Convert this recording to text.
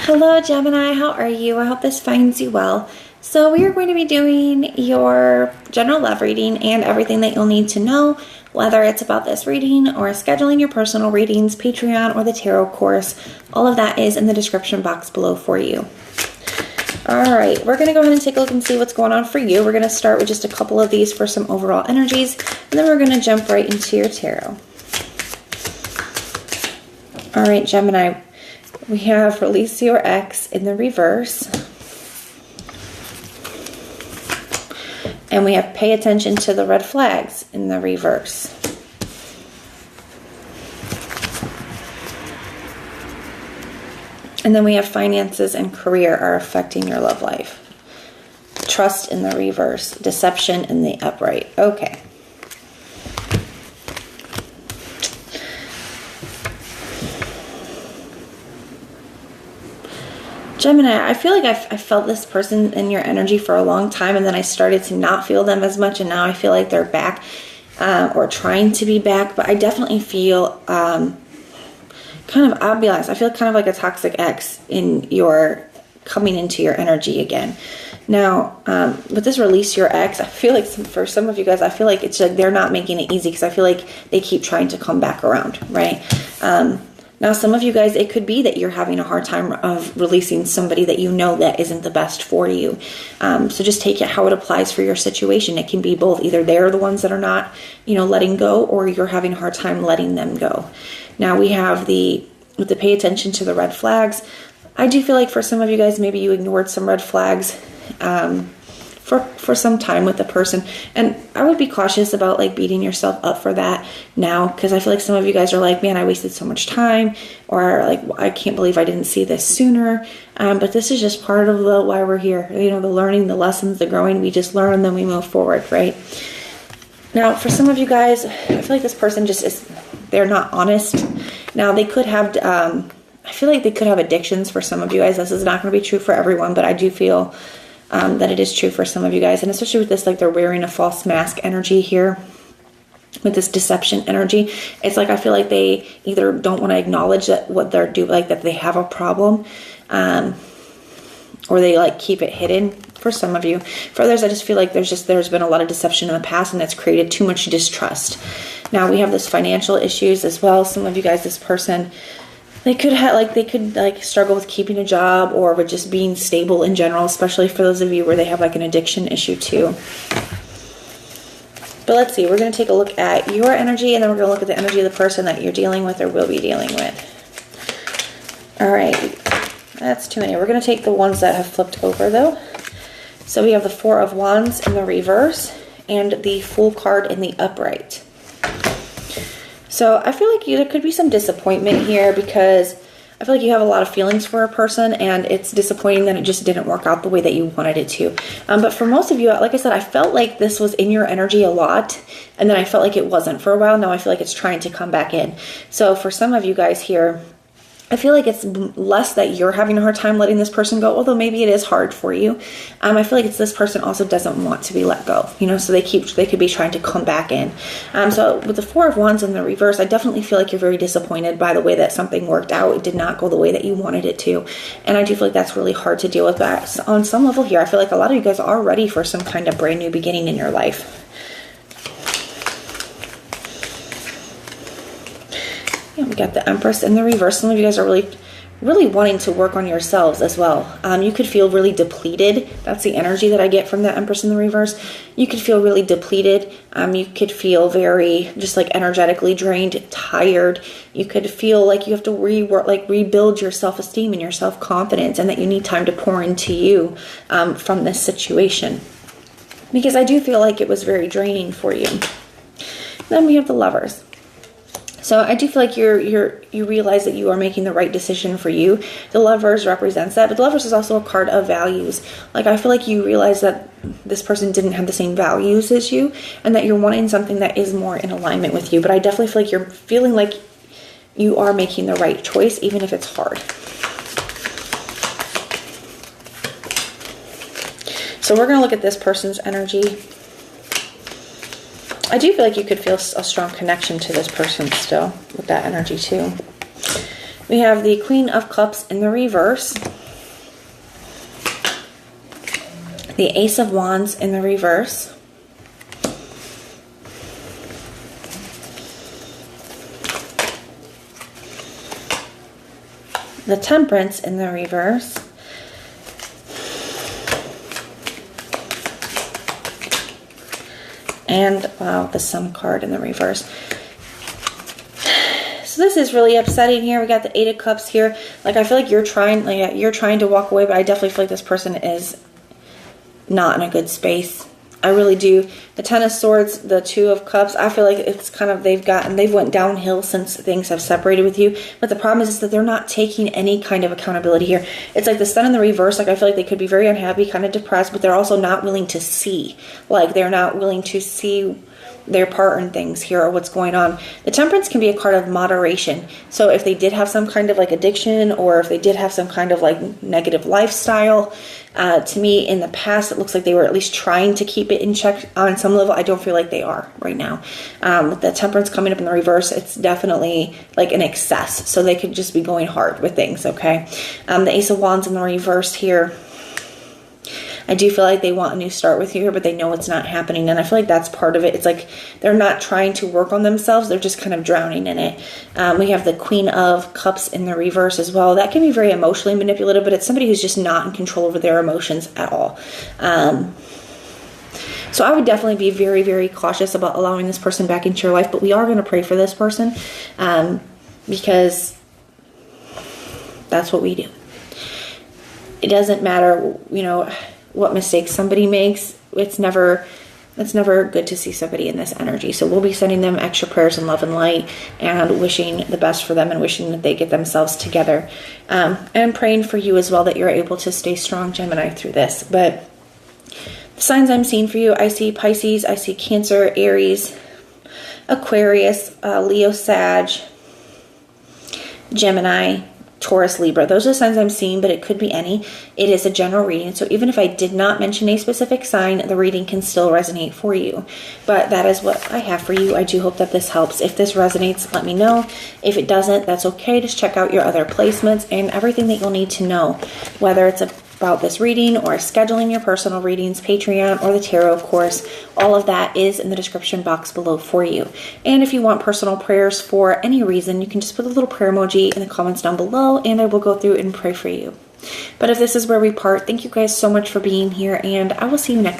Hello Gemini, how are you? I hope this finds you well. So we are going to be doing your general love reading and everything that you'll need to know, whether it's about this reading or scheduling your personal readings, Patreon, or the tarot course. All of that is in the description box below for you. Alright, we're going to go ahead and take a look and see what's going on for you. We're going to start with just a couple of these for some overall energies, and then we're going to jump right into your tarot. Alright, Gemini, we have release your ex in the reverse. And we have pay attention to the red flags in the reverse. And then we have finances and career are affecting your love life. Trust in the reverse. Deception in the upright. Okay. Gemini, I feel like I felt this person in your energy for a long time, and then I started to not feel them as much, and now I feel like they're back or trying to be back. But I definitely feel kind of, I'll be honest, I feel kind of like a toxic ex coming into your energy again. Now, with this release your ex, I feel like for some of you guys, I feel like it's like they're not making it easy because I feel like they keep trying to come back around, right? Now, some of you guys, it could be that you're having a hard time of releasing somebody that you know that isn't the best for you. So just take it how it applies for your situation. It can be both. Either they're the ones that are not, letting go, or you're having a hard time letting them go. Now, we have with the pay attention to the red flags. I do feel like for some of you guys, maybe you ignored some red flags for some time with the person, and I would be cautious about like beating yourself up for that now, because I feel like some of you guys are like, man, I wasted so much time, or like, I can't believe I didn't see this sooner. But this is just part of why we're here. The learning, the lessons, the growing. We just learn and then we move forward, right? Now, for some of you guys, I feel like this person they're not honest. Now, they could have I feel like they could have addictions for some of you guys. This is not going to be true for everyone, but I do feel that it is true for some of you guys, and especially with this, like they're wearing a false mask energy here, with this deception energy. It's like I feel like they either don't want to acknowledge that what they're doing, like that they have a problem, or they like keep it hidden. For some of you, for others, I just feel like there's been a lot of deception in the past, and that's created too much distrust. Now we have this financial issues as well. Some of you guys, this person, They could struggle with keeping a job or with just being stable in general, especially for those of you where they have like an addiction issue too. But let's see, we're going to take a look at your energy, and then we're going to look at the energy of the person that you're dealing with or will be dealing with. All right, that's too many. We're going to take the ones that have flipped over though. So we have the Four of Wands in the reverse and the Fool card in the upright. So I feel like there could be some disappointment here, because I feel like you have a lot of feelings for a person, and it's disappointing that it just didn't work out the way that you wanted it to. But for most of you, like I said, I felt like this was in your energy a lot, and then I felt like it wasn't for a while. Now I feel like it's trying to come back in. So for some of you guys here, I feel like it's less that you're having a hard time letting this person go, although maybe it is hard for you. I feel like it's this person also doesn't want to be let go, so they could be trying to come back in. So with the Four of Wands in the reverse, I definitely feel like you're very disappointed by the way that something worked out. It did not go the way that you wanted it to. And I do feel like that's really hard to deal with. But on some level here, I feel like a lot of you guys are ready for some kind of brand new beginning in your life. We got the Empress in the reverse. Some of you guys are really wanting to work on yourselves as well. You could feel really depleted. That's the energy that I get from the Empress in the reverse. You could feel really depleted. You could feel very just like energetically drained, tired. You could feel like you have to rebuild your self-esteem and your self-confidence, and that you need time to pour into you from this situation. Because I do feel like it was very draining for you. Then we have the Lovers. So I do feel like you realize that you are making the right decision for you. The Lovers represents that, but the Lovers is also a card of values. Like I feel like you realize that this person didn't have the same values as you, and that you're wanting something that is more in alignment with you. But I definitely feel like you're feeling like you are making the right choice, even if it's hard. So we're going to look at this person's energy. I do feel like you could feel a strong connection to this person still with that energy too. We have the Queen of Cups in the reverse. The Ace of Wands in the reverse. The Temperance in the reverse. And, wow, the Sun card in the reverse. So this is really upsetting here. We got the Eight of Cups here. Like, I feel like you're trying to walk away, but I definitely feel like this person is not in a good space. I really do. The Ten of Swords, the Two of Cups, I feel like it's kind of, they've went downhill since things have separated with you. But the problem is that they're not taking any kind of accountability here. It's like the Sun in the reverse. Like, I feel like they could be very unhappy, kind of depressed, but they're also not willing to see. Like, they're not willing to see their part in things here or what's going on. The Temperance can be a card of moderation. So if they did have some kind of like addiction, or if they did have some kind of like negative lifestyle, to me in the past it looks like they were at least trying to keep it in check on some level. I don't feel like they are right now. With the Temperance coming up in the reverse, it's definitely like an excess. So they could just be going hard with things, okay? The Ace of Wands in the reverse here. I do feel like they want a new start with you here, but they know it's not happening. And I feel like that's part of it. It's like they're not trying to work on themselves. They're just kind of drowning in it. We have the Queen of Cups in the reverse as well. That can be very emotionally manipulative, but it's somebody who's just not in control over their emotions at all. So I would definitely be very, very cautious about allowing this person back into your life. But we are going to pray for this person because that's what we do. It doesn't matter, you know, what mistakes somebody makes. It's never good to see somebody in this energy. So we'll be sending them extra prayers and love and light, and wishing the best for them, and wishing that they get themselves together, and praying for you as well, that you're able to stay strong, Gemini, through this. But the signs I'm seeing for you, I see Pisces, I see Cancer, Aries, Aquarius, Leo, Sag, Gemini, Taurus, Libra. Those are the signs I'm seeing, but it could be any. It is a general reading, so even if I did not mention a specific sign, the reading can still resonate for you. But that is what I have for you. I do hope that this helps. If this resonates, let me know. If it doesn't, that's okay. Just check out your other placements and everything that you'll need to know, whether it's about this reading or scheduling your personal readings, Patreon, or the tarot course. All of that is in the description box below for you. And if you want personal prayers for any reason, you can just put a little prayer emoji in the comments down below, and I will go through and pray for you. But if this is where we part, thank you guys so much for being here, and I will see you next time.